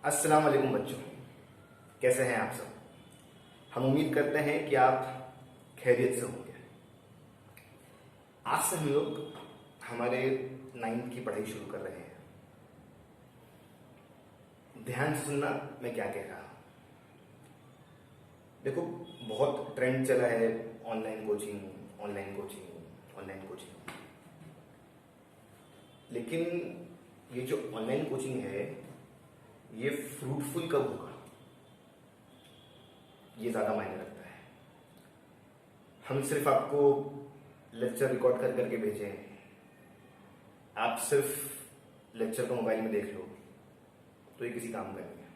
अस्सलाम वालेकुम बच्चों, कैसे हैं आप सब। हम उम्मीद करते हैं कि आप खैरियत से होंगे। आज से हम लोग हमारे 9th की पढ़ाई शुरू कर रहे हैं। ध्यान से सुनना मैं क्या कह रहा हूं। देखो, बहुत ट्रेंड चला है online coaching, online coaching, online coaching. लेकिन ये जो ऑनलाइन कोचिंग है ये फ्रूटफुल कब होगा, ये ज्यादा मायने रखता है। हम सिर्फ आपको लेक्चर रिकॉर्ड कर करके भेजे हैं, आप सिर्फ लेक्चर को मोबाइल में देख लो तो ये किसी काम का नहीं है।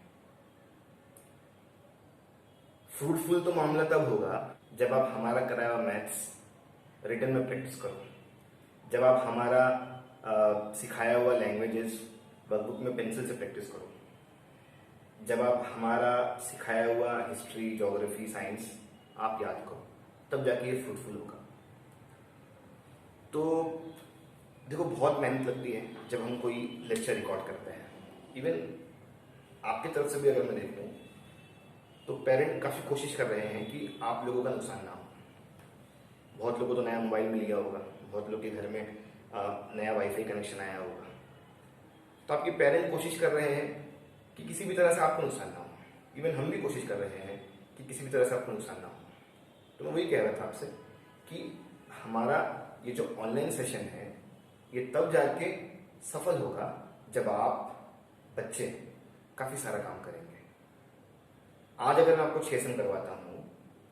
फ्रूटफुल तो मामला तब होगा जब आप हमारा कराया हुआ मैथ्स रिटन में प्रैक्टिस करो, जब आप हमारा सिखाया हुआ लैंग्वेजेस वर्कबुक में पेंसिल से प्रैक्टिस करो, जब आप हमारा सिखाया हुआ हिस्ट्री, ज्योग्राफी, साइंस आप याद करो, तब जाके ये फ्रूटफुल होगा। तो देखो, बहुत मेहनत लगती है जब हम कोई लेक्चर रिकॉर्ड करते हैं। इवन आपकी तरफ से भी अगर मैं देखूं तो पेरेंट काफी कोशिश कर रहे हैं कि आप लोगों का नुकसान ना हो। बहुत लोगों को तो नया मोबाइल मिल गया होगा, बहुत लोग के घर में नया वाईफाई कनेक्शन आया होगा, तो आपके पेरेंट कोशिश कर रहे हैं कि किसी भी तरह से आपको नुकसान ना हो। इवन हम भी कोशिश कर रहे हैं कि किसी भी तरह से आपको नुकसान ना हो। तो मैं वही कह रहा था आपसे कि हमारा ये जो ऑनलाइन सेशन है ये तब जाके सफल होगा जब आप बच्चे काफी सारा काम करेंगे। आज अगर मैं आपको 6 सम करवाता हूं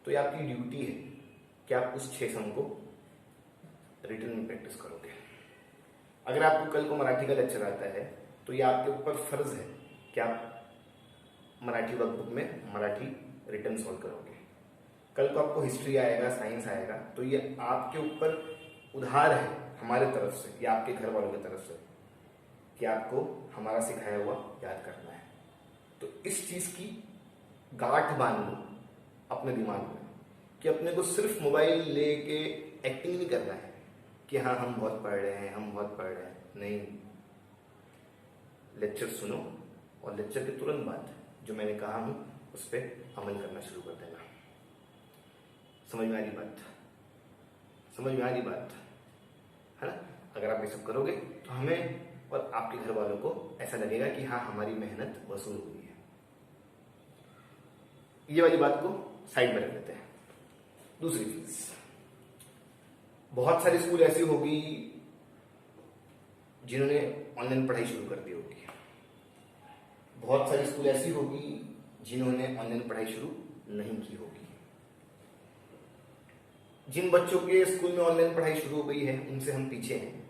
तो ये आपकी ड्यूटी है कि आप उस 6 सम को रिटन में प्रैक्टिस करोगे। अगर आपको कल को मराठी का लेक्चर आता है तो ये आपके ऊपर फर्ज है कि आप मराठी वर्कबुक में मराठी रिटन सॉल्व करोगे। कल को आपको हिस्ट्री आएगा, साइंस आएगा, तो ये आपके ऊपर उधार है हमारे तरफ से या आपके घर वालों की तरफ से कि आपको हमारा सिखाया हुआ याद करना है। तो इस चीज की गांठ बांध लो अपने दिमाग में कि अपने को सिर्फ मोबाइल लेके एक्टिंग नहीं करना है कि हाँ हम बहुत पढ़ रहे हैं, हम बहुत पढ़ रहे हैं। नहीं, लेक्चर सुनो और लेक्चर के तुरंत बाद जो मैंने कहा हूं उस पर अमल करना शुरू कर देना। समझ में आ रही बात? समझ में आ रही बात है ना? अगर आप ये सब करोगे तो हमें और आपके घर वालों को ऐसा लगेगा कि हाँ हमारी मेहनत वसूल हुई है। ये वाली बात को साइड में रख देते हैं। दूसरी चीज, बहुत सारी स्कूल ऐसी होगी जिन्होंने ऑनलाइन पढ़ाई शुरू कर दी होगी, बहुत सारी स्कूल ऐसी होगी जिन्होंने ऑनलाइन पढ़ाई शुरू नहीं की होगी। जिन बच्चों के स्कूल में ऑनलाइन पढ़ाई शुरू हो गई है उनसे हम पीछे हैं,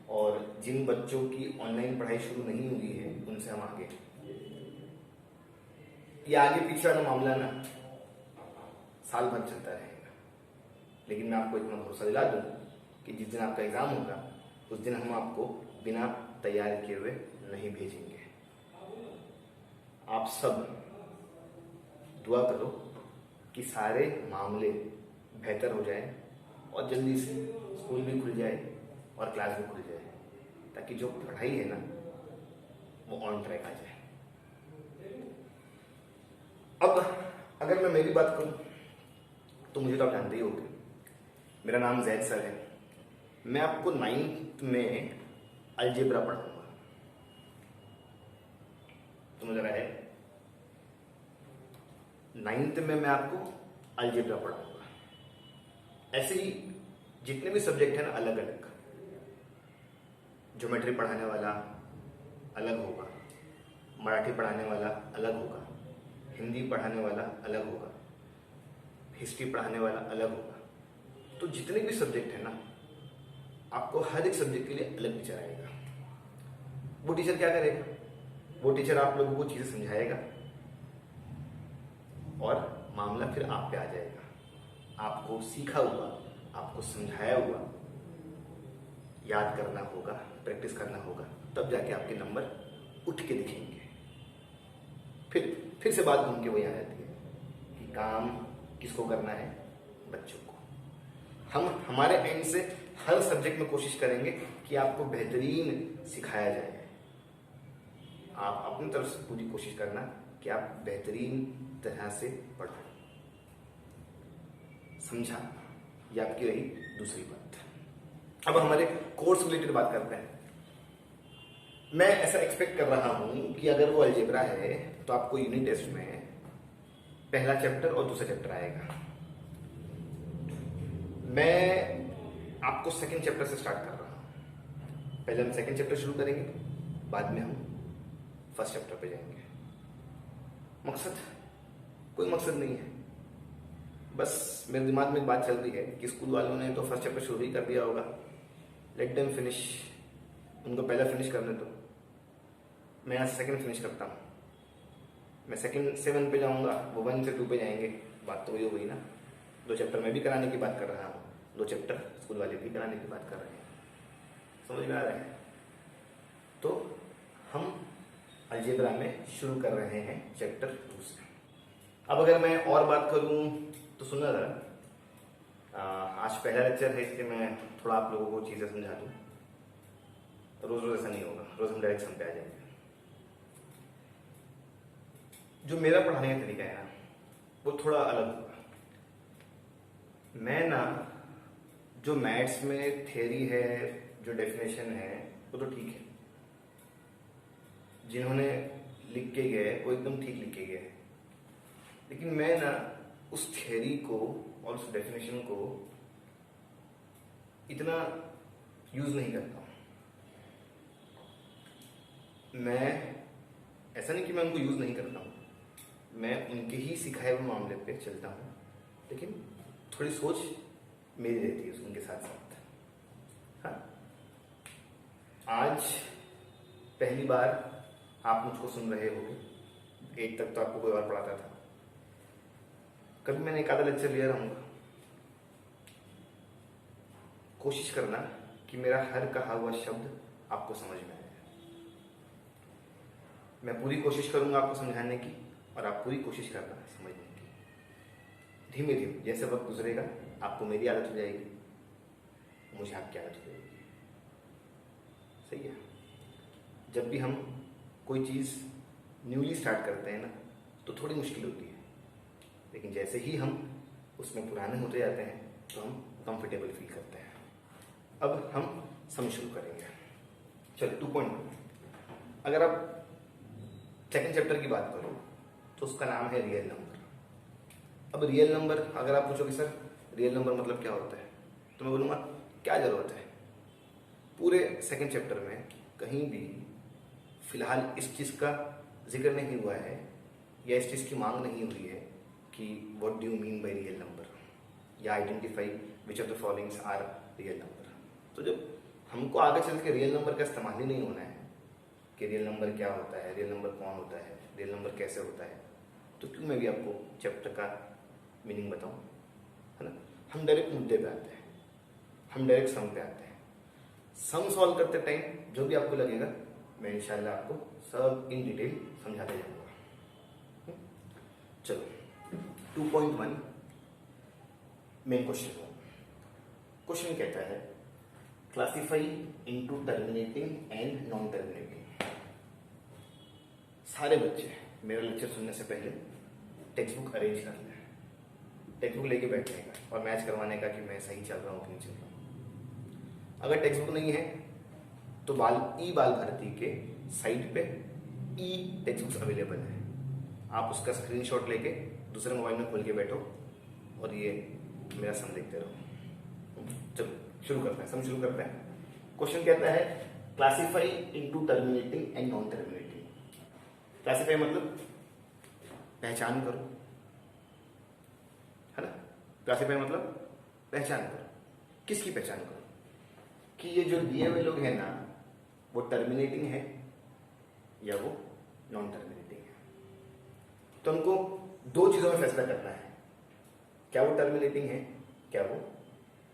और जिन बच्चों की ऑनलाइन पढ़ाई शुरू नहीं हुई है उनसे हम आगे। ये आगे पीछे वाला मामला ना साल भर चलता रहेगा, लेकिन मैं आपको इतना भरोसा दिला दूं कि जिस दिन आपका एग्जाम होगा उस दिन हम आपको बिना तैयार किए हुए नहीं भेजेंगे। आप सब दुआ करो कि सारे मामले बेहतर हो जाए और जल्दी से स्कूल भी खुल जाए और क्लास भी खुल जाए, ताकि जो पढ़ाई है ना वो ऑन ट्रैक आ जाए। अब अगर मैं मेरी बात करूं तो मुझे तो आप जानते ही होंगे, मेरा नाम जैद सर है। मैं आपको 9th में अलजेब्रा पढ़ाऊंगा। तो मुझे है 9th में मैं आपको अलजेब्रा पढ़ाऊंगा। ऐसे ही जितने भी सब्जेक्ट हैं ना अलग अलग, ज्योमेट्री पढ़ाने वाला अलग होगा, मराठी पढ़ाने वाला अलग होगा, हिंदी पढ़ाने वाला अलग होगा, हिस्ट्री पढ़ाने वाला अलग होगा। तो जितने भी सब्जेक्ट है ना, आपको हर एक सब्जेक्ट के लिए अलग टीचर आएगा। वो टीचर क्या करेगा? वो टीचर आप लोगों को चीजें समझाएगा और मामला फिर आप पे आ जाएगा। आपको सीखा हुआ, आपको समझाया हुआ याद करना होगा, प्रैक्टिस करना होगा, तब जाके आपके नंबर उठ के दिखेंगे। फिर से बात घूम के वही आ जाती है कि काम किसको करना है? बच्चों को। हम हमारे एंड से हर सब्जेक्ट में कोशिश करेंगे कि आपको बेहतरीन सिखाया जाए, आप अपनी तरफ से पूरी कोशिश करना कि आप बेहतरीन तरह से पढ़ो। समझा? ये आपकी रही दूसरी बात। अब हमारे कोर्स रिलेटेड बात करते हैं। मैं ऐसा एक्सपेक्ट कर रहा हूं कि अगर वो अलजेब्रा है तो आपको यूनिट टेस्ट में पहला चैप्टर और दूसरा चैप्टर आएगा। मैं आपको सेकंड चैप्टर से स्टार्ट कर रहा हूं। पहले हम सेकंड चैप्टर शुरू करेंगे, बाद में हम फर्स्ट चैप्टर पे जाएंगे। मकसद? कोई मकसद नहीं है, बस मेरे दिमाग में एक बात चल रही है कि स्कूल वालों ने तो फर्स्ट चैप्टर शुरू ही कर दिया होगा, लेट देम फिनिश, उनको पहला फिनिश करने दो। मैं आज सेकंड फिनिश करता हूँ। मैं सेकंड 7 पे जाऊंगा, वो 1 से 2 पे जाएंगे। बात तो वही हो गई ना। 2 चैप्टर मैं भी कराने की बात कर रहा हूँ, 2 चैप्टर स्कूल वाले भी कराने की बात कर रहे हैं। समझ में आ रहा है? तो हम अलजेब्रा में शुरू कर रहे हैं चैप्टर 2 से। अब अगर मैं और बात करूं तो सुनना जरा। आज पहला लेक्चर है, इसलिए मैं थोड़ा आप लोगों को चीज़ें समझा दूं। रोज रोज ऐसा नहीं होगा, रोज हम डायरेक्ट सम पे आ जाएंगे। जो मेरा पढ़ाने का तरीका है ना, वो थोड़ा अलग होगा। मैं ना, जो मैथ्स में थ्योरी है, जो डेफिनेशन है, वो तो ठीक है, जिन्होंने लिख के गए वो एकदम ठीक लिख के गए। लेकिन मैं ना उस थ्योरी को और उस डेफिनेशन को इतना यूज नहीं करता हूं। मैं ऐसा नहीं कि मैं उनको यूज नहीं करता हूं, मैं उनके ही सिखाए हुए मामले पे चलता हूं, लेकिन थोड़ी सोच मेरी रहती है उनके साथ साथ। हाँ, आज पहली बार आप मुझको सुन रहे होगे, 8 तक तो आपको कोई और पढ़ाता था। कभी मैंने एक आधा लेक्चर लिया रहूंगा। कोशिश करना कि मेरा हर कहा हुआ शब्द आपको समझ में आए। मैं पूरी कोशिश करूंगा आपको समझाने की, और आप पूरी कोशिश करना समझने की। धीमे धीमे जैसे वक्त गुजरेगा, आपको मेरी आदत हो जाएगी, मुझे आपकी आदत हो जाएगी। सही है? जब भी हम कोई चीज़ न्यूली स्टार्ट करते हैं ना, तो थोड़ी मुश्किल होती है, लेकिन जैसे ही हम उसमें पुराने होते जाते हैं तो हम कंफर्टेबल फील करते हैं। अब हम सम शुरू करेंगे। चलो 2.1। अगर आप सेकंड चैप्टर की बात करो तो उसका नाम है रियल नंबर। अब रियल नंबर, अगर आप पूछोगे सर रियल नंबर मतलब क्या होता है, तो मैं बोलूँगा क्या ज़रूरत है। पूरे सेकंड चैप्टर में कहीं भी फिलहाल इस चीज़ का जिक्र नहीं हुआ है, या इस चीज़ की मांग नहीं हुई है कि what do you mean by real number, या identify which of the followings are real number. तो जब हमको आगे चल के रियल नंबर का इस्तेमाल ही नहीं होना है कि रियल नंबर क्या होता है, रियल नंबर कौन होता है, रियल नंबर कैसे होता है, तो क्यों मैं भी आपको चैप्टर का मीनिंग बताऊं, है ना। हम डायरेक्ट मुद्दे पे आते हैं, हम डायरेक्ट सम पे आते हैं। सम सॉल्व करते टाइम जो भी आपको लगेगा, मैं इंशाल्लाह आपको सब इन डिटेल समझाते जाऊंगा। चलो 2.1 मेन क्वेश्चन। क्वेश्चन कहता है classify into terminating and non terminating. सारे बच्चे मेरा लेक्चर सुनने से पहले टेक्स्ट बुक अरेंज कर लें, टेक्स्ट बुक लेके बैठने का और मैच करवाने का कि मैं सही चल रहा हूँ कि नहीं चल रहा हूँ। अगर टेक्स्ट बुक नहीं है तो बाल भारती के साइट पे ई टेक्स्ट बुक्स अवेलेबल है। आप उसका स्क्रीनशॉट लेके दूसरे मोबाइल में खोल के बैठो और ये मेरा सम देखते रहो। चलो शुरू करते हैं, सम शुरू करते हैं। क्वेश्चन कहता है classify into terminating and non terminating. Classify मतलब पहचान करो, है ना। क्लासिफाई मतलब पहचान करो। किसकी पहचान करो? कि ये जो दिए हुए लोग हैं ना, वो टर्मिनेटिंग है या वो नॉन टर्मिनेटिंग है। तो हमको 2 चीजों में फैसला करना है, क्या वो टर्मिनेटिंग है, क्या वो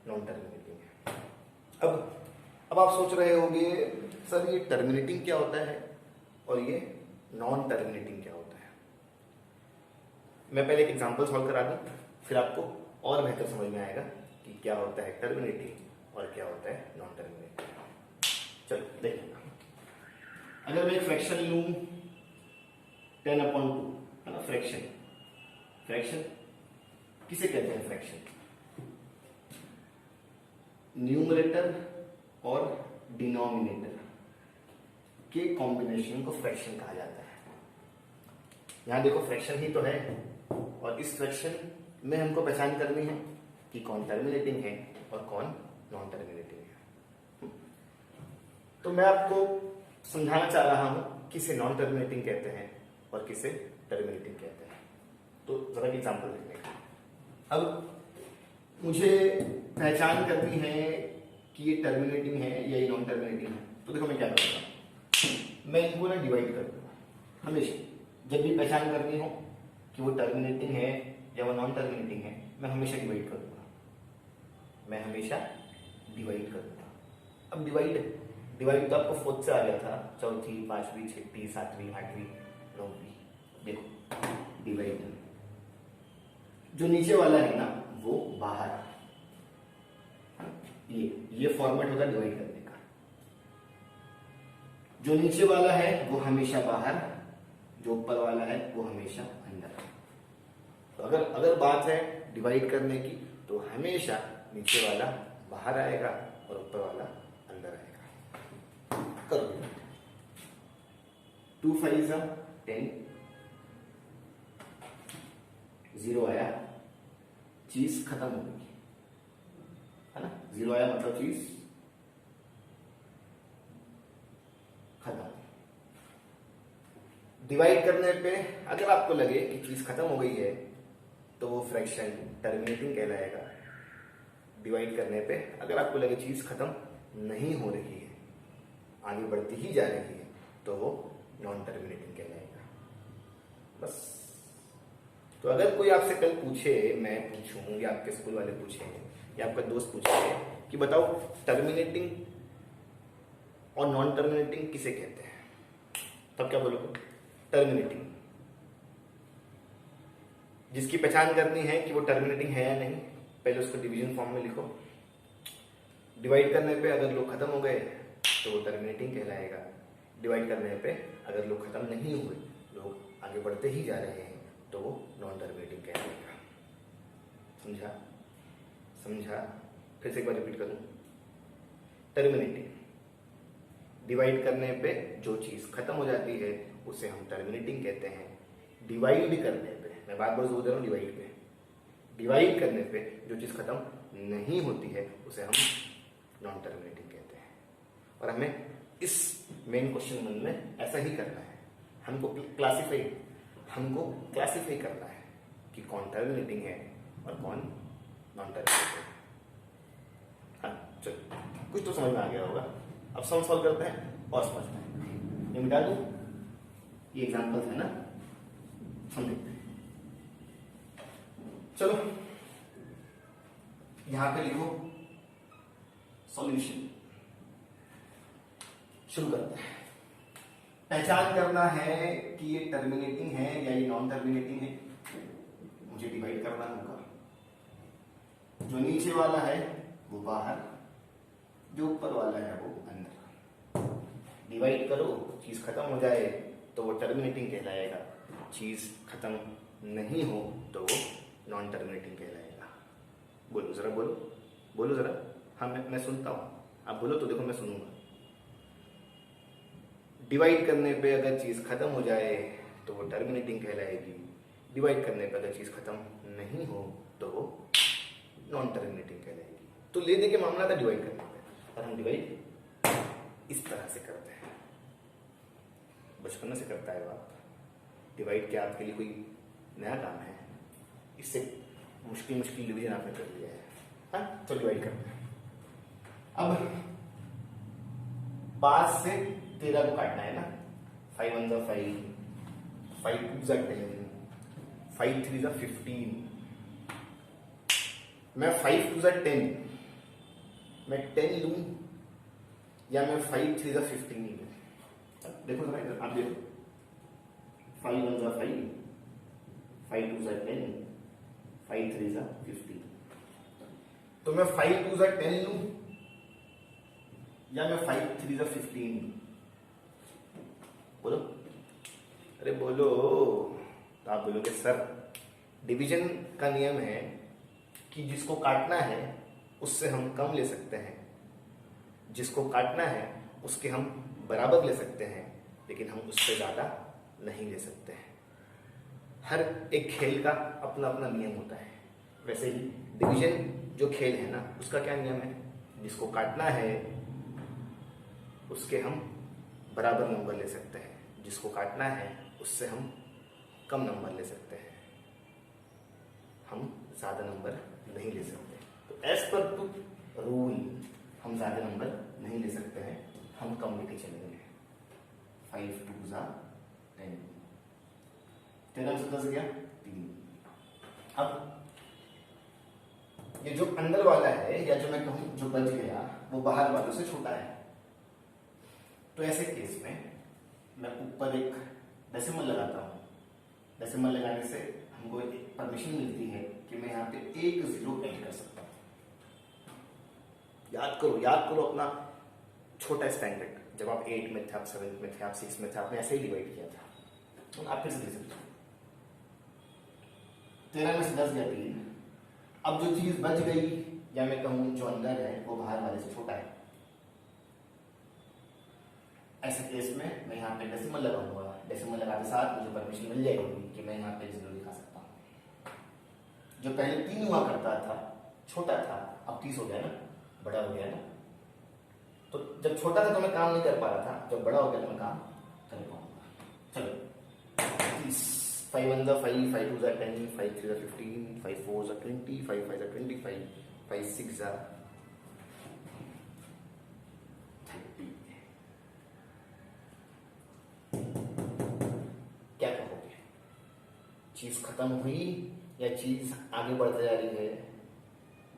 नॉन टर्मिनेटिंग है। अब आप सोच रहे होंगे सर ये टर्मिनेटिंग क्या होता है और ये नॉन टर्मिनेटिंग क्या होता है। मैं पहले एक एग्जांपल सॉल्व करा दूं, फिर आपको और बेहतर समझ में आएगा कि क्या होता है टर्मिनेटिंग और क्या होता है नॉन टर्मिनेटिंग। चलो देखिए, अगर मैं एक फ्रैक्शन लूं 10/2 है ना, फ्रैक्शन। फ्रैक्शन किसे कहते हैं? फ्रैक्शन न्यूमरेटर और डिनोमिनेटर के कॉम्बिनेशन को फ्रैक्शन कहा जाता है। यहां देखो फ्रैक्शन ही तो है, और इस फ्रैक्शन में हमको पहचान करनी है कि कौन टर्मिनेटिंग है और कौन नॉन टर्मिनेटिंग है। तो मैं आपको समझाना चाह रहा हूं किसे नॉन टर्मिनेटिंग कहते हैं और किसे टर्मिनेटिंग कहते हैं। तो जरा एग्जांपल देखने का। अब मुझे पहचान करनी है कि ये टर्मिनेटिंग है या ये नॉन टर्मिनेटिंग है। तो देखो मैं क्या करूंगा, मैं इनको ना डिवाइड कर दूंगा। हमेशा जब भी पहचान करनी हो कि वो टर्मिनेटिंग है या वो नॉन टर्मिनेटिंग है, मैं हमेशा डिवाइड कर दूंगा। मैं हमेशा डिवाइड कर दूंगा। अब डिवाइड तो आपको फोर्थ से आ गया था, चौथी, पांचवी, छठी, सातवीं, आठवीं, नौवीं। देखो डिवाइड, जो नीचे वाला है ना वो बाहर, ये फॉर्मेट होता है डिवाइड करने का। जो नीचे वाला है वो हमेशा बाहर, जो ऊपर वाला है वो हमेशा अंदर। तो अगर बात है डिवाइड करने की, तो हमेशा नीचे वाला बाहर आएगा और ऊपर वाला अंदर आएगा। करो 2 5 10, 0 आया, चीज खत्म हो गई है ना। 0 आया मतलब चीज खत्म। डिवाइड करने पे अगर आपको लगे कि चीज खत्म हो गई है तो वो फ्रैक्शन टर्मिनेटिंग कहलाएगा। डिवाइड करने पे अगर आपको लगे चीज खत्म नहीं हो रही है, आगे बढ़ती ही जा रही है, तो वो नॉन टर्मिनेटिंग कहलाएगा। बस। तो अगर कोई आपसे कल पूछे, मैं पूछूं या आपके स्कूल वाले पूछे या आपका दोस्त पूछे कि बताओ टर्मिनेटिंग और नॉन टर्मिनेटिंग किसे कहते हैं, तब क्या बोलोगे? टर्मिनेटिंग। जिसकी पहचान करनी है कि वो टर्मिनेटिंग है या नहीं, पहले उसको डिवीजन फॉर्म में लिखो। डिवाइड करने पे अगर लोग खत्म हो गए तो वो टर्मिनेटिंग कहलाएगा। डिवाइड करने पे अगर लोग खत्म नहीं हुए, लोग आगे बढ़ते ही जा रहे हैं, तो वो नॉन टर्मिनेटिंग कहलाएगा। समझा? फिर से एक बार रिपीट करूं। टर्मिनेटिंग, डिवाइड करने पे जो चीज खत्म हो जाती है उसे हम टर्मिनेटिंग कहते हैं। डिवाइड करने पे, मैं बार बार जोर दे रहा हूं डिवाइड पे, डिवाइड करने पे जो चीज खत्म नहीं होती है उसे हम नॉन टर्मिनेटिंग कहते हैं। और हमें इस मेन क्वेश्चन में ऐसा ही करना है। हमको क्लासिफाई करना है कि कौन टर्मिनेटिंग है और कौन नॉन टर्मिनेटिंग है। हाँ चलो, कुछ तो समझ में आ गया होगा। अब सॉल्व करते हैं और समझते हैं। ये मिटा दूं, ये एग्जांपल है ना, समझते हैं। चलो यहां पे लिखो सॉल्यूशन। शुरू करते हैं। पहचान करना है कि ये टर्मिनेटिंग है या ये नॉन टर्मिनेटिंग है। मुझे डिवाइड करना होगा। जो नीचे वाला है वो बाहर, जो ऊपर वाला है वो अंदर। डिवाइड करो, चीज खत्म हो जाए तो वो टर्मिनेटिंग कहलाएगा। चीज खत्म नहीं हो तो वो नॉन टर्मिनेटिंग कहलाएगा। बोलो जरा, बोलो जरा। हाँ मैं सुनता हूं, आप बोलो तो देखो मैं सुनूंगा। डिवाइड करने पे अगर चीज खत्म हो जाए तो वो टर्मिनेटिंग कहलाएगी। डिवाइड करने पे अगर चीज खत्म नहीं हो तो वो नॉन टर्मिनेटिंग कहलाएगी। तो ले दे के मामला था डिवाइड करने पे, और हम डिवाइड इस तरह से करते हैं। बचपन से करता है आप। डिवाइड क्या आपके लिए कोई नया काम है? इससे मुश्किल डिवीजन आपने कर लिया है। हाँ तो डिवाइड करते हैं। अब 5 से 13 को काटना है ना। 5 1 जा 5, 5 2 जा 10, 5 3 जा 15। मैं 5 2 जा 10, मैं 10 लूं या मैं 5 3 जा 15 लूं? देखो जरा इधर, आप देखो। 5 1 जा 5, 5 2 जा 10, 5 3 जा 15। तो मैं 5 2 जा 10 लूं या मैं 5 3 जा 15 लूं? बोलो। अरे बोलो। तो आप बोलोगे सर डिवीजन का नियम है कि जिसको काटना है उससे हम कम ले सकते हैं, जिसको काटना है उसके हम बराबर ले सकते हैं, लेकिन हम उससे ज़्यादा नहीं ले सकते हैं। हर एक खेल का अपना अपना नियम होता है। वैसे ही डिवीजन जो खेल है ना, उसका क्या नियम है? जिसको काटना है उसके हम बराबर नंबर ले सकते हैं, जिसको काटना है उससे हम कम नंबर ले सकते हैं, हम ज़्यादा नंबर नहीं ले सकते। तो एज पर टू रूल हम ज़्यादा नंबर नहीं ले सकते हैं, हम कम लेके चलेंगे। 5 2 10, 13 से 10 गया 3। अब ये जो अंदर वाला है, या जो मैं कहूँ जो बच गया, वो बाहर वालों से छोटा है। तो ऐसे केस में मैं ऊपर एक डेसिमल लगाता हूँ। डेसिमल लगाने से हमको एक परमिशन मिलती है कि मैं यहाँ पे एक 0 ऐड कर सकता हूँ। याद करो अपना छोटा स्टैंडर्ड। जब आप 8 में थे, आप 7 में थे, आप 6 में थे, आपने ऐसे ही डिवाइड किया था। तो आप फिर से दे सकते हो। 13 में से 10 गया 3। अब जो चीज बच गई, या मैं कहूँ जो अंदर है, वो बाहर वाले से छोटा है। ऐसे केस में मैं यहाँ पे डेसिमल लगाऊंगा। डेसिमल लगाते साथ मुझे परमिशन मिल जाएगी कि मैं यहाँ पे 0 लिखा सकता हूँ। जो पहले 3 हुआ करता था, छोटा था, अब 30 हो गया ना, बड़ा हो गया ना। तो जब छोटा था तो मैं काम नहीं कर पा रहा था, जब बड़ा हो गया तो मैं काम कर पाऊंगा। चलो 30, 5 1 5, 5 2 10, 5 3 15, 5 4 20, 5 5 25, 5 6 30। क्या कहोगे? चीज खत्म हुई या चीज आगे बढ़ती जा रही है?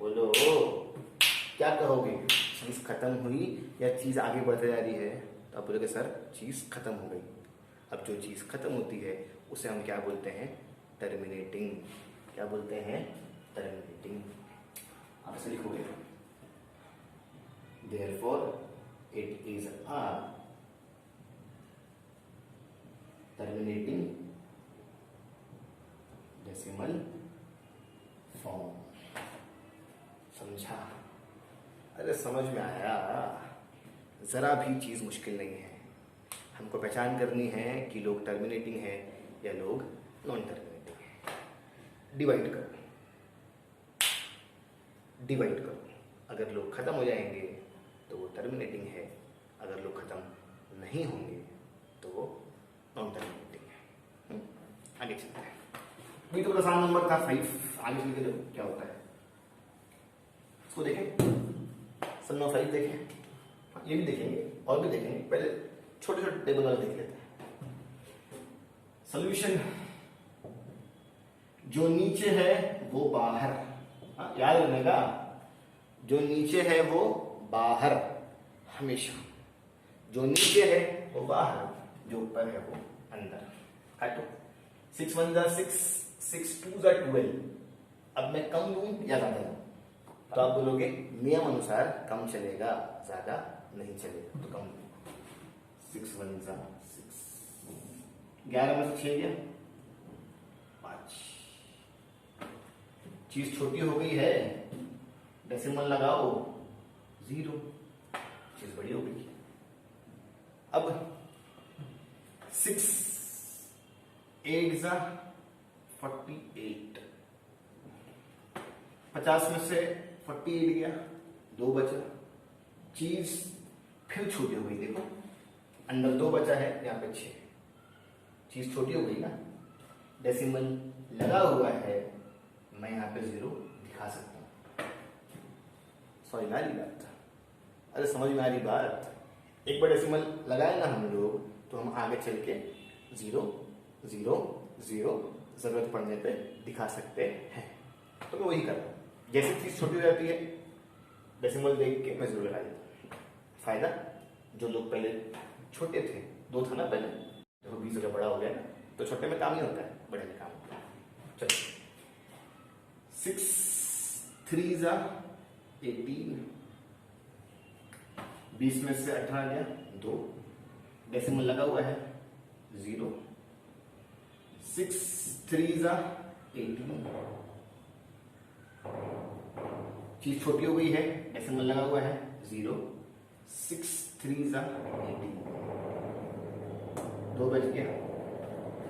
बोलो क्या कहोगे? चीज खत्म हुई या चीज आगे बढ़ती जा रही है? तो आप बोलोगे सर चीज खत्म हो गई। अब जो चीज खत्म होती है उसे हम क्या बोलते हैं? टर्मिनेटिंग। क्या बोलते हैं? टर्मिनेटिंग। आप इसे लिखोगे, therefore it is a terminating decimal form। समझा? अरे समझ में आया? जरा भी चीज मुश्किल नहीं है। हमको पहचान करनी है कि लोग टर्मिनेटिंग है या लोग नॉन टर्मिनेटिंग है। डिवाइड करो। अगर लोग खत्म हो जाएंगे तो वो टर्मिनेटिंग है, अगर लोग खत्म नहीं होंगे तो वो नॉन टर्मिनेटिंग है। आगे चलते हैं। ये तो आसान नंबर था 5। आगे चल के क्या होता है इसको देखें। सन ऑफ 5 देखें, ये भी देखेंगे और भी देखेंगे। पहले छोटे छोटे टेबल वाले देख लेते हैं। सॉल्यूशन, जो नीचे है वो बाहर, याद रखने का, जो नीचे है वो बाहर हमेशा। जो नीचे है वो बाहर, जो ऊपर है वो अंदर। काटो। 6 1 6, 6 2 12। अब मैं कम लूं या ज्यादा लूं? तो आप बोलोगे नियम अनुसार कम चलेगा, ज्यादा नहीं चलेगा, तो कम। 6 1 6, 11 में से 6 गया 5। चीज छोटी हो गई है, डेसिमल लगाओ 0, चीज बड़ी हो गई। अब 6 8 48, 50 में से 48 गया, 2 बचा। चीज फिर छोटी हो गई। देखो अंदर 2 बचा है, यहाँ पे 6। चीज छोटी हो गई ना, डेसिमल लगा हुआ है, मैं यहाँ पे 0 दिखा सकता हूँ। समझ में आ रही बात? अरे समझ में आ रही बात? एक बार डेसिमल लगाए ना हम लोग, तो हम आगे चल के 0 0 0 जरूरत पड़ने पे दिखा सकते हैं। तो मैं वही कर रहा हूँ। जैसे चीज छोटी हो जाती है, डेसिमल देख के मैं 0 लगा देता हूँ। फायदा, जो लोग पहले छोटे थे, 2 था ना पहले, तो 20 जगह बड़ा हो गया ना, तो छोटे में काम ही होता है, बड़े में काम होता है। चलो 6 3 18, 20 में से 18 गया, 2। डेसिमल लगा हुआ है 0, 6 3 18। चीज छोटी हो गई है, डेसिमल लगा हुआ है 0। 6 3 18, 2 बज गया।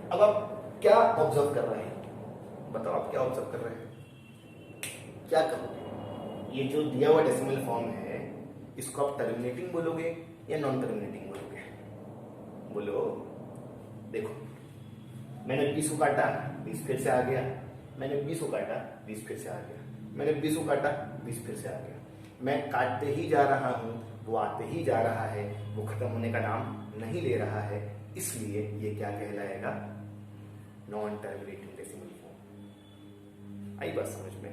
अब आप क्या ऑब्जर्व कर रहे हैं, बताओ आप क्या ऑब्जर्व कर रहे हैं, क्या करोगे? ये जो दिया हुआ डेसिमल फॉर्म है इसको आप टर्मिनेटिंग बोलोगे या नॉन टर्मिनेटिंग बोलोगे? बोलो। देखो, मैंने 20 को काटा, 20 फिर से आ गया। मैंने 20 को काटा, 20 फिर से आ गया। मैंने 20 को काटा, 20 फिर से आ गया। मैं काटते ही जा रहा हूं, वो आते ही जा रहा है, वो खत्म होने का नाम नहीं ले रहा है, इसलिए ये क्या कहलाएगा? Non terminating decimal form. आई बात समझ में?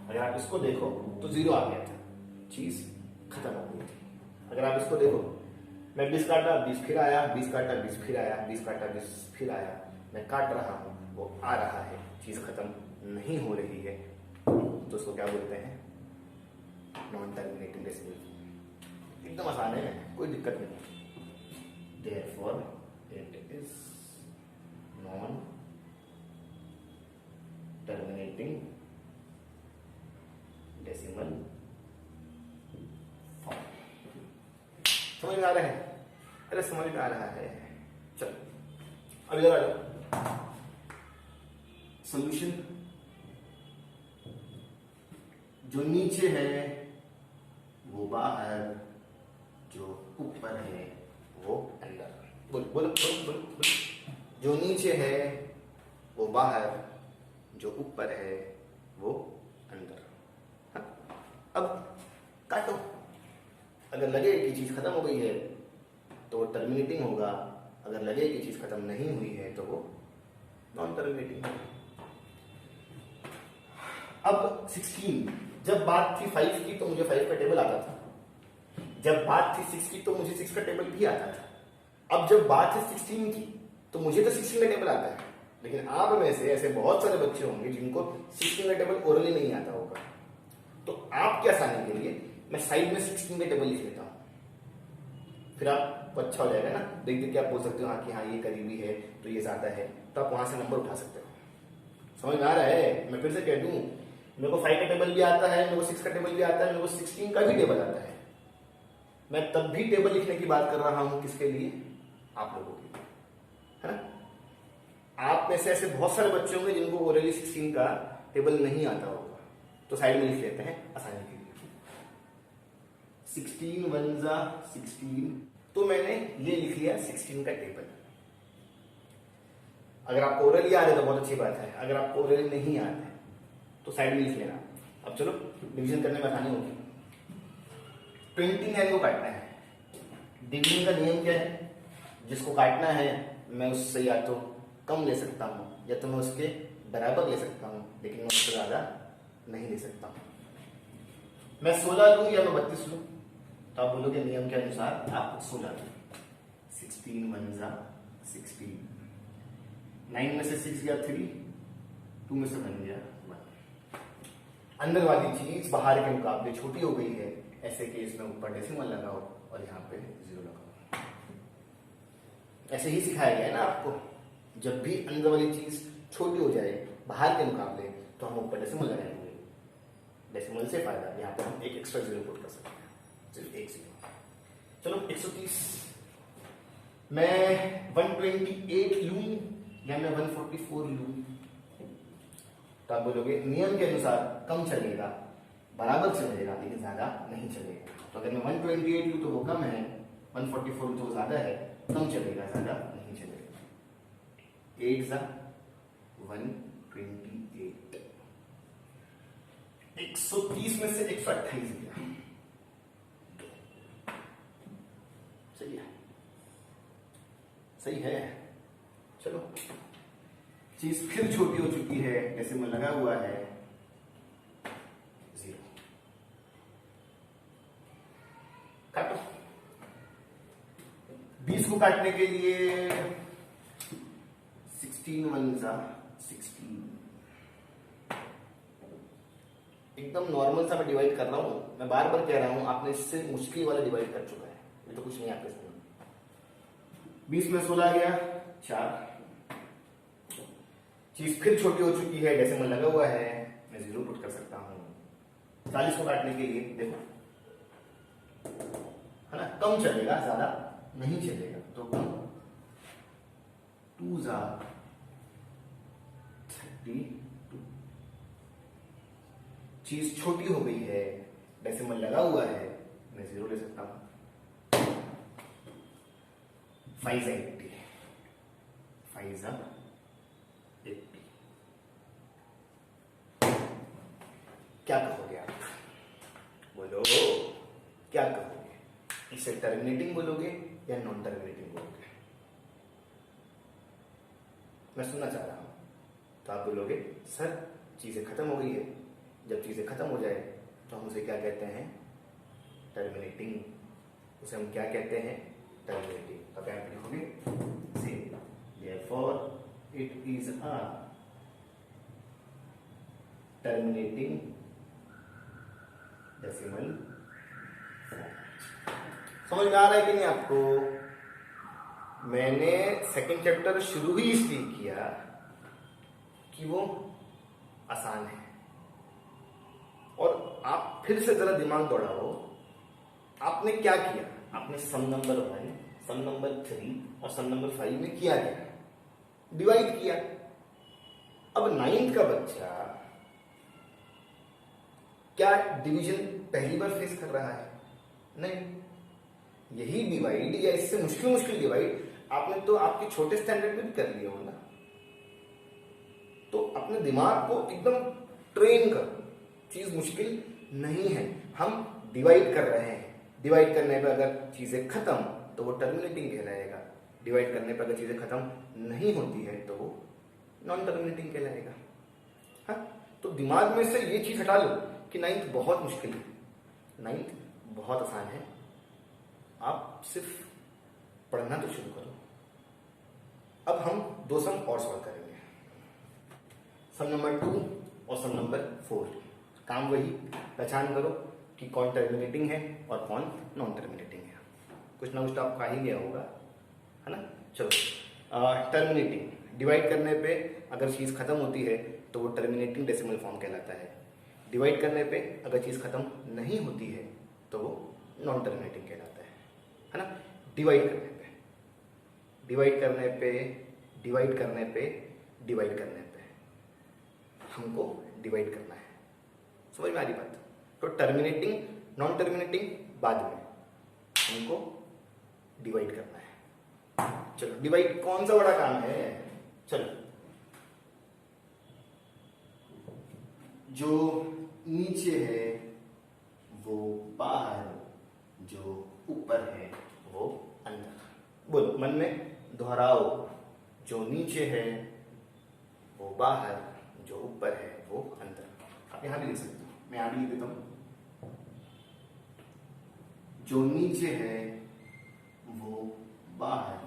अगर आप इसको देखो तो 0 आ गया था, चीज खत्म हो गई थी। अगर आप इसको देखो, मैं 20 काटा, 20 फिर आया, 20 काटा, 20 फिर आया, 20 काटा, 20 फिर आया। मैं काट रहा हूं, वो आ रहा है, चीज खत्म नहीं हो रही है, तो उसको क्या बोलते हैं? Non terminating decimal form. एकदम आसान है, कोई दिक्कत नहीं। Therefore it is non terminating decimal form. समझ में आ रहा है? अरे समझ में आ रहा है। चलो अब इधर आ जाओ। सॉल्यूशन, जो नीचे है वो बाहर, जो ऊपर है वो अंदर। बोल बोल बोल बोल बोल। जो नीचे है वो बाहर, जो ऊपर है वो अंदर। हाँ? अब काटो। अगर लगे कि चीज खत्म हो गई है तो वो टर्मिनेटिंग होगा, अगर लगे कि चीज खत्म नहीं हुई है तो वो नॉन टर्मिनेटिंग। अब 16, जब बात थी 5 की तो मुझे 5 का टेबल आता था। जब बात थी 6 की तो मुझे 6 का टेबल भी आता था। अब जब बात है 16 की तो मुझे तो 16 का टेबल आता है, लेकिन आप में से ऐसे बहुत सारे बच्चे होंगे जिनको 16 का टेबल ओरली नहीं आता होगा। तो आपके आसानी के लिए मैं साइड में 16 का टेबल लिख लेता हूं, फिर आपको अच्छा हो जाएगा ना। देख देख के आप बोल सकते हो हाँ कि हाँ ये करीबी है तो ये ज्यादा है, तो आप वहां से नंबर उठा सकते हो। समझ में आ रहा है? मैं फिर से कह दूं, मेरे को 5 का टेबल भी आता है, मेरे को 6 का टेबल भी आता है, मेरे को 16 का भी टेबल आता है। मैं तब भी टेबल लिखने की बात कर रहा हूं, किसके लिए? आप लोगों के लिए, है ना? आप में से ऐसे बहुत सारे बच्चे होंगे जिनको ओरली 16 का टेबल नहीं आता होगा, तो साइड में लिख लेते हैं आसानी के लिए। 16 1 जा 16, तो मैंने ये लिख लिया 16 का टेबल। अगर आपको ओरली याद है तो बहुत अच्छी बात है, अगर आपको ओरली नहीं याद है तो साइड में लिख लेना। अब चलो डिवीजन करने में आसानी होगी। 29 को काटना है। डिवीजन का नियम क्या है? जिसको काटना है मैं उससे या तो कम ले सकता हूं या तो मैं उसके बराबर ले सकता हूं, लेकिन मैं उससे ज्यादा नहीं ले सकता हूं। मैं 16 लूं या मैं 32 लूं, तो आप बोलोगे नियम के अनुसार आप 16 लूं। 16 1 जा 16, 9 में से 6 गया 3, 2 में से बन गया 1। अंदर वाली चीज बाहर के मुकाबले छोटी हो गई है, ऐसे केस में ऊपर डेसिमल लगाओ और यहाँ पे 0 लगाओ। ऐसे ही सिखाया गया है ना आपको। जब भी अंदर वाली चीज छोटी हो जाए बाहर के मुकाबले तो हम ऊपर डेसिमल लगाएंगे। डेसिमल से फायदा, यहाँ पे हम एक एक्स्ट्रा 0 पुट कर सकते हैं, सिर्फ एक 0। चलो 130, मैं 128 लूं या मैं 144 लूं, तो आप बोलोगे नियम के अनुसार कम चलेगा, बराबर चलेगा, लेकिन ज्यादा नहीं चलेगा। तो अगर मैं 128 लूं तो वो कम है, 144 लूं तो वो ज्यादा है, कम चलेगा, ज्यादा नहीं चलेगा। 8 जा 128, 130 में से 128 गया, सही है, सही है। चलो चीज फिर छोटी हो चुकी है, डेसिमल लगा हुआ है 0। काटो। 20 को काटने के लिए 16 1 जा 16, एकदम नॉर्मल सा मैं डिवाइड कर रहा हूं। मैं बार बार कह रहा हूं, आपने इससे मुश्किल वाला डिवाइड कर चुका है, ये तो कुछ नहीं आपके सामने। 20 में 16 गया 4, चीज फिर छोटी हो चुकी है, डेसिमल लगा हुआ है, मैं 0 पुट कर सकता हूं। 40 को काटने के लिए देखो, है ना, कम चलेगा, ज्यादा नहीं चलेगा, तो कम 2 जा 32। चीज छोटी हो गई है, डेसिमल लगा हुआ है, मैं 0 ले सकता हूं। 5 जा 80, 5 जा 80। क्या कहोगे आप? बोलो, क्या कहोगे? इसे टर्मिनेटिंग बोलोगे या नॉन टर्मिनेटिंग बोलोगे? मैं सुनना चाह रहा हूं। तो आप बोलोगे सर चीजें खत्म हो गई है। जब चीजें खत्म हो जाए तो हम उसे क्या कहते हैं? टर्मिनेटिंग। उसे हम क्या कहते हैं? टर्मिनेटिंग। तो क्या लिखोगे? Same, therefore it is a terminating decimal form. समझ में आ रहा है कि नहीं आपको? मैंने सेकंड चैप्टर शुरू ही इसलिए किया कि वो आसान है, और आप फिर से जरा दिमाग दौड़ाओ। आपने क्या किया? आपने सम नंबर 1, सम नंबर 3 और सम नंबर 5 में किया क्या? डिवाइड किया। अब 9th का बच्चा क्या डिवीजन पहली बार फेस कर रहा है? नहीं। यही डिवाइड या इससे मुश्किल मुश्किल डिवाइड आपने तो आपके छोटे स्टैंडर्ड में भी कर लिया होगा। तो अपने दिमाग को एकदम ट्रेन करो, चीज मुश्किल नहीं है, हम डिवाइड कर रहे हैं। डिवाइड करने पर अगर चीजें खत्म तो वो टर्मिनेटिंग कहलाएगा। डिवाइड करने पर अगर चीजें खत्म नहीं होती है तो वो नॉन टर्मिनेटिंग कहलाएगा। हाँ, तो दिमाग में से ये चीज हटा लो कि 9th बहुत मुश्किल है, 9th बहुत आसान है। आप सिर्फ पढ़ना तो शुरू करो। अब हम 2 सम और सॉल्व करेंगे, सम नंबर 2 और सम नंबर 4। काम वही, पहचान करो कि कौन टर्मिनेटिंग है और कौन नॉन टर्मिनेटिंग है। कुछ ना कुछ तो आपको आ ही गया होगा, है ना। चलो, टर्मिनेटिंग, डिवाइड करने पे अगर चीज खत्म होती है तो वो टर्मिनेटिंग डेसिमल फॉर्म कहलाता है। डिवाइड करने पे अगर चीज खत्म नहीं होती है तो वो नॉन टर्मिनेटिंग कहलाता है ना। डिवाइड करने पे, डिवाइड करने पे, डिवाइड करने पे, डिवाइड करने पे हमको डिवाइड करना है। समझ में आ रही बात? तो टर्मिनेटिंग नॉन टर्मिनेटिंग बाद में, हमको डिवाइड करना है। चलो, डिवाइड कौन सा बड़ा काम है? चलो, जो नीचे है वो बाहर, जो ऊपर है वो अंदर। बोलो, मन में दोहराओ। जो नीचे है वो बाहर, जो ऊपर है वो अंदर। आप यहां भी लिख सकते हो, मैं यहां भी लिख देता हूं। जो नीचे है वो बाहर,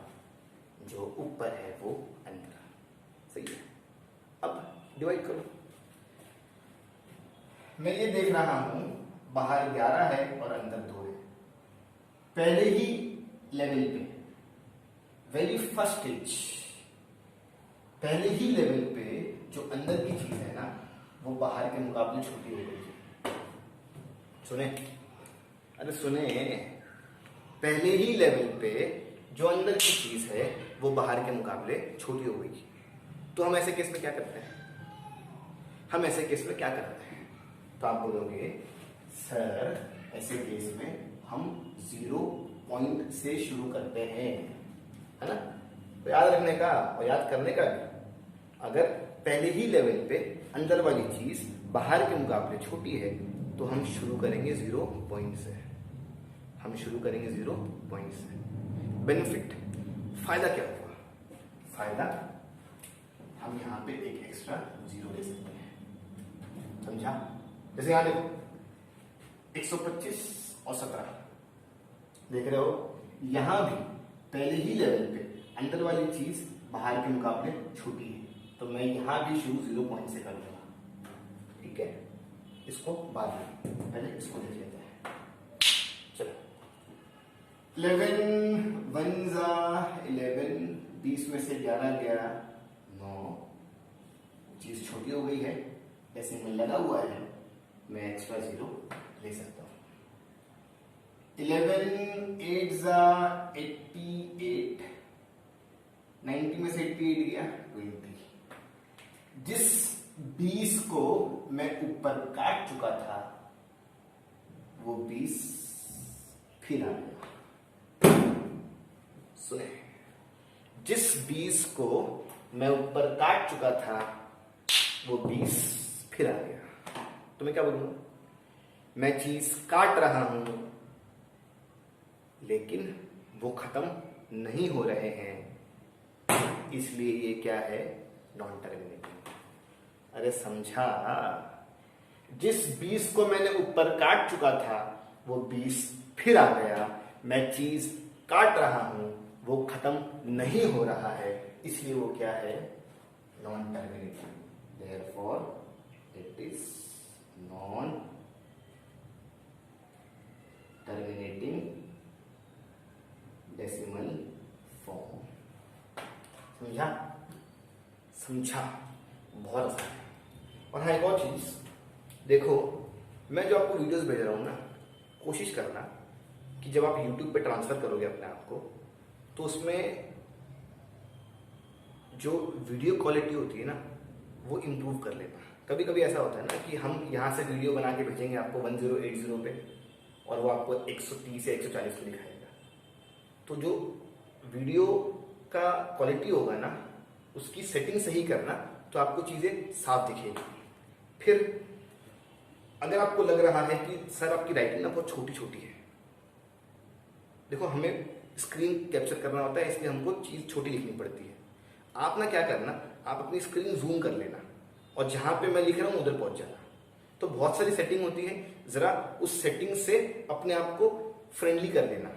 जो ऊपर है वो अंदर। सही है। अब डिवाइड करो। मैं ये देख रहा हूं बाहर 11 है और अंदर 2 है। पहले ही लेवल पे, वेरी फर्स्ट स्टेज, पहले ही लेवल पे जो अंदर की चीज है ना वो बाहर के मुकाबले छोटी हो गई है। सुने, अरे सुने, पहले ही लेवल पे जो अंदर की चीज है वो बाहर के मुकाबले छोटी हो गई। तो हम ऐसे केस में क्या करते हैं? हम ऐसे केस में क्या करते हैं? तो आप बोलोगे सर ऐसे केस में हम 0 पॉइंट से शुरू करते हैं, है ना। तो याद रखने का और याद करने का भी, अगर पहले ही लेवल पे अंदर वाली चीज बाहर के मुकाबले छोटी है तो हम शुरू करेंगे 0 पॉइंट से। हम शुरू करेंगे 0 पॉइंट से। बेनिफिट, फायदा क्या होगा? फायदा, हम यहां पे एक एक्स्ट्रा 0 ले सकते हैं। समझा? जैसे यहां देखो 125 और 17 देख रहे हो, यहां भी पहले ही लेवल पे अंदर वाली चीज बाहर के मुकाबले छोटी है, तो मैं यहां भी शुरू 0 पॉइंट से करूंगा। ठीक है, इसको बाद में, पहले इसको देख लेते हैं। चलो, 11 1 जा 11, 20 में से 11 गया 9, चीज छोटी हो गई है, डेसिमल लगा हुआ है, मैं एक्स्ट्रा 0 ले सकता हूँ। 11 8 जा 88, 90 में से 88 गया 20। जिस 20 को मैं ऊपर काट चुका था वो 20 फिर आ गया। सुने, जिस 20 को मैं ऊपर काट चुका था वो 20 फिर आ गया। तो मैं क्या बोलूंगा, मैं चीज काट रहा हूं लेकिन वो खत्म नहीं हो रहे हैं, इसलिए ये क्या है, नॉन टर्मिनेटिंग। अरे समझा, जिस 20 को मैंने ऊपर काट चुका था वो 20 फिर आ गया, मैं चीज काट रहा हूं वो खत्म नहीं हो रहा है, इसलिए वो क्या है, non terminating. Therefore it is non terminating decimal form. समझा? समझा, बहुत आसान है। और हाँ, एक और चीज देखो, मैं जो आपको वीडियोस भेज रहा हूं ना, कोशिश करना कि जब आप YouTube पे ट्रांसफर करोगे अपने आप को, तो उसमें जो वीडियो क्वालिटी होती है ना वो इम्प्रूव कर लेना। कभी कभी ऐसा होता है ना कि हम यहाँ से वीडियो बना के भेजेंगे आपको 1080 पे और वो आपको 130 या 140 पे दिखाएगा। तो जो वीडियो का क्वालिटी होगा ना उसकी सेटिंग सही करना, तो आपको चीज़ें साफ दिखेगी। फिर अगर आपको लग रहा है कि सर आपकी राइटिंग ना बहुत छोटी छोटी है, देखो हमें स्क्रीन कैप्चर करना होता है, इसलिए हमको चीज़ छोटी लिखनी पड़ती है। आप ना क्या करना, आप अपनी स्क्रीन जूम कर लेना और जहां पे मैं लिख रहा हूं उधर पहुंच जाना। तो बहुत सारी सेटिंग होती है, जरा उस सेटिंग से अपने आप को फ्रेंडली कर लेना,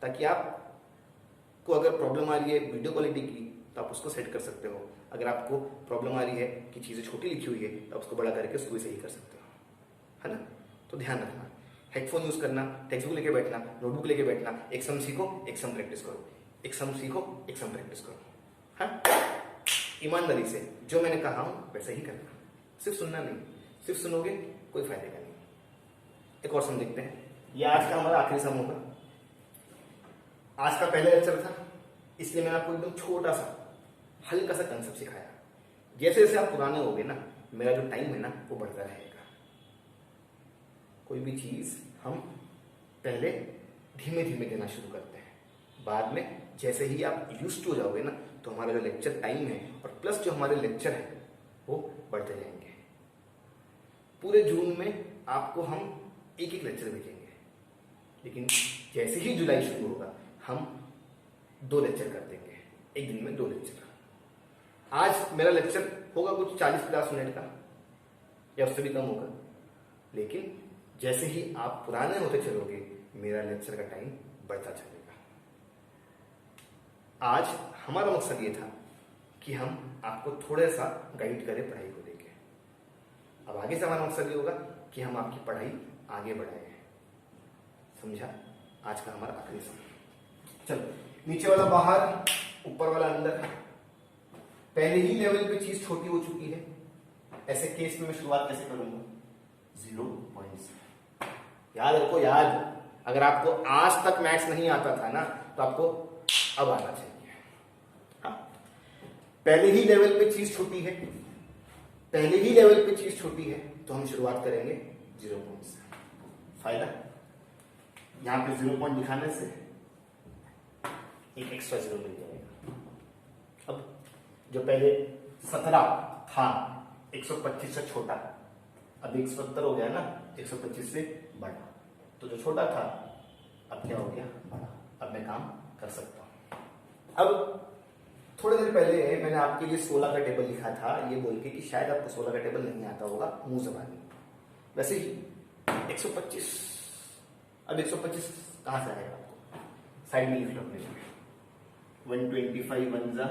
ताकि आपको अगर प्रॉब्लम आ रही है वीडियो क्वालिटी की तो आप उसको सेट कर सकते हो। अगर आपको प्रॉब्लम आ रही है कि चीज़ें छोटी लिखी हुई है तो आप उसको बड़ा करके उसको भी सही कर सकते हो, है ना। तो ध्यान रखना, हेडफोन यूज करना, टेक्स्ट बुक लेके बैठना, नोटबुक लेके बैठना, एक सम सीखो एक सम प्रैक्टिस करो, एक सम सीखो एक सम प्रैक्टिस करो। हाँ, ईमानदारी से जो मैंने कहा हूं वैसा ही करना, सिर्फ सुनना नहीं, सिर्फ सुनोगे कोई फायदे का नहीं। एक और सम देखते हैं, ये आज का हमारा आखिरी सम होगा। आज का पहला लेक्चर था, इसलिए मैंने आपको एकदम छोटा सा हल्का सा कंसेप्ट सिखाया। जैसे जैसे आप पुराने होगे ना, मेरा जो टाइम है ना वो बढ़ता रहेगा। कोई भी चीज हम पहले धीमे धीमे देना शुरू करते हैं, बाद में जैसे ही आप यूज्ड हो जाओगे ना तो हमारा जो लेक्चर टाइम है और प्लस जो हमारे लेक्चर है वो बढ़ते जाएंगे। पूरे जून में आपको हम एक एक लेक्चर भेजेंगे, लेकिन जैसे ही जुलाई शुरू होगा हम 2 लेक्चर कर देंगे, एक दिन में 2 लेक्चर। आज मेरा लेक्चर होगा कुछ 40-50 मिनट का या उससे भी कम होगा, लेकिन जैसे ही आप पुराने होते चलोगे मेरा लेक्चर का टाइम बढ़ता चलेगा। आज हमारा मकसद ये था कि हम आपको थोड़ा सा गाइड करें पढ़ाई को लेके। अब आगे से हमारा मकसद ये होगा कि हम आपकी पढ़ाई आगे बढ़ाएं। समझा? आज का हमारा आखिरी सम। चलो, नीचे वाला बाहर, ऊपर वाला अंदर। पहले ही लेवल पे चीज छोटी हो चुकी है, ऐसे केस में मैं शुरुआत कैसे करूंगा, 0 पॉइंट्स। याद रखो, याद, अगर आपको आज तक मैथ्स नहीं आता था ना तो आपको अब आना चाहिए। हाँ, पहले ही लेवल पे चीज छोटी है, पहले ही लेवल पे चीज छोटी है तो हम शुरुआत करेंगे 0 पॉइंट से। फायदा, यहां पे 0 पॉइंट दिखाने से एक एक्स्ट्रा 0 मिल जाएगा। अब जो पहले 17 था 125 से छोटा, अब 170 हो गया ना, 125 से बड़ा, तो जो छोटा था अब क्या हो गया, बड़ा। अब मैं काम कर सकता हूं। अब थोड़ी देर पहले मैंने आपके लिए 16 का टेबल लिखा था, ये बोल के कि शायद आपको 16 का टेबल नहीं आता होगा मुंह जबानी। वैसे ही 125, अब 125 कहां से आएगा आपको, साइड में लिख लो अपने 125 1 जा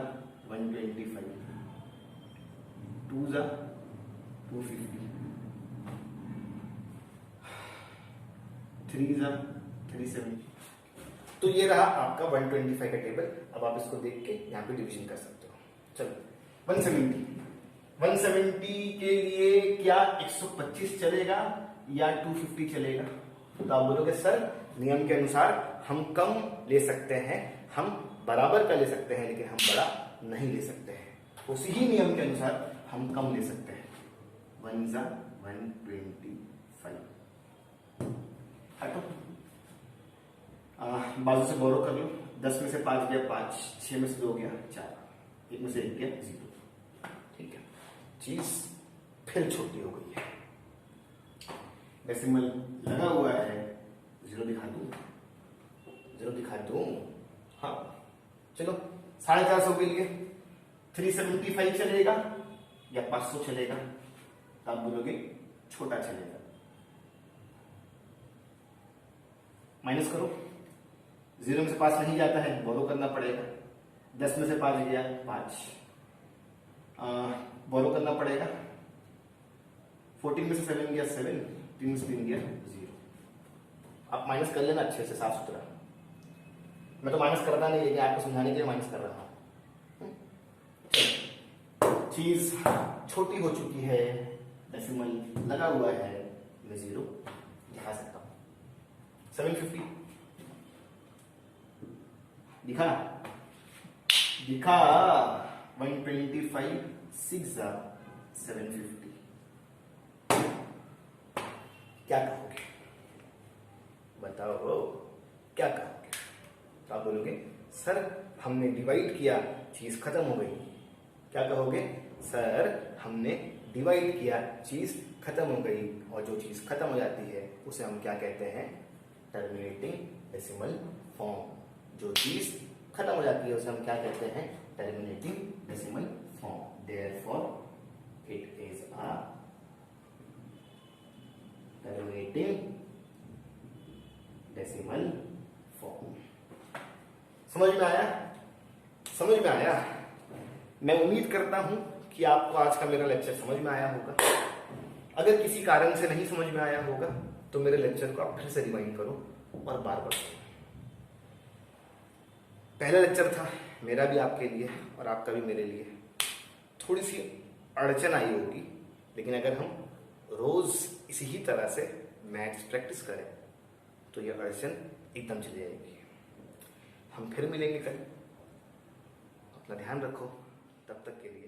125, 2 जा 250, 3 जा 370। तो ये रहा आपका 125 का टेबल। अब आप इसको देख के यहाँ पे डिवीजन कर सकते हो। चलो, 170, 170 के लिए क्या 125 चलेगा या 250 चलेगा? तो आप बोलोगे सर नियम के अनुसार हम कम ले सकते हैं, हम बराबर का ले सकते हैं, लेकिन हम बड़ा नहीं ले सकते हैं। उसी ही नियम के अनुसार हम कम ले सकते हैं। 1 जा 125 हटो, बाजू से बोरो कर लो। 10 में से 5 गया 5, 6 में से 2 गया 4, 1 में से 1 गया 0। ठीक है, चीज फिर छोटी हो गई है। डेसिमल लगा हुआ है, 0 दिखा दूं, 0 दिखा दूं। हाँ चलो, 450 के लिए 375 चलेगा या 500 चलेगा? तो आप बोलोगे छोटा चलेगा। माइनस करो, 0 में से 5 नहीं जाता है, बोरो करना पड़ेगा। 10 में से 5 गया 5, बोरो करना पड़ेगा। 14 में से 7 गया 7, 3 में से 3 गया 0। आप माइनस कर लेना अच्छे से, साफ सुथरा। मैं तो माइनस करता नहीं, लेकिन आपको समझाने के लिए माइनस कर रहा हूं। चीज छोटी हो चुकी है, डेसिमल लगा हुआ है, मैं 0 दिखा सकता हूं। 750 दिखा दिखा 125 6 750। क्या कहोगे? बताओ क्या कहोगे? तो आप बोलोगे सर हमने डिवाइड किया, चीज खत्म हो गई। क्या कहोगे? सर हमने डिवाइड किया, चीज खत्म हो गई। और जो चीज खत्म हो जाती है उसे हम क्या कहते हैं? Terminating decimal form. जो चीज खत्म हो जाती है उसे हम क्या कहते हैं? Terminating decimal form. Therefore it is a terminating decimal form. समझ में आया? समझ में आया? मैं उम्मीद करता हूं कि आपको आज का मेरा लेक्चर समझ में आया होगा। अगर किसी कारण से नहीं समझ में आया होगा तो मेरे लेक्चर को आप फिर से रिवाइंड करो और बार बार सुनो। पहला लेक्चर था मेरा भी आपके लिए और आपका भी मेरे लिए। थोड़ी सी अड़चन आई होगी, लेकिन अगर हम रोज इसी ही तरह से मैथ्स प्रैक्टिस करें तो यह अड़चन एकदम चली जाएगी। हम फिर मिलेंगे कल। अपना ध्यान रखो, तब तक के लिए।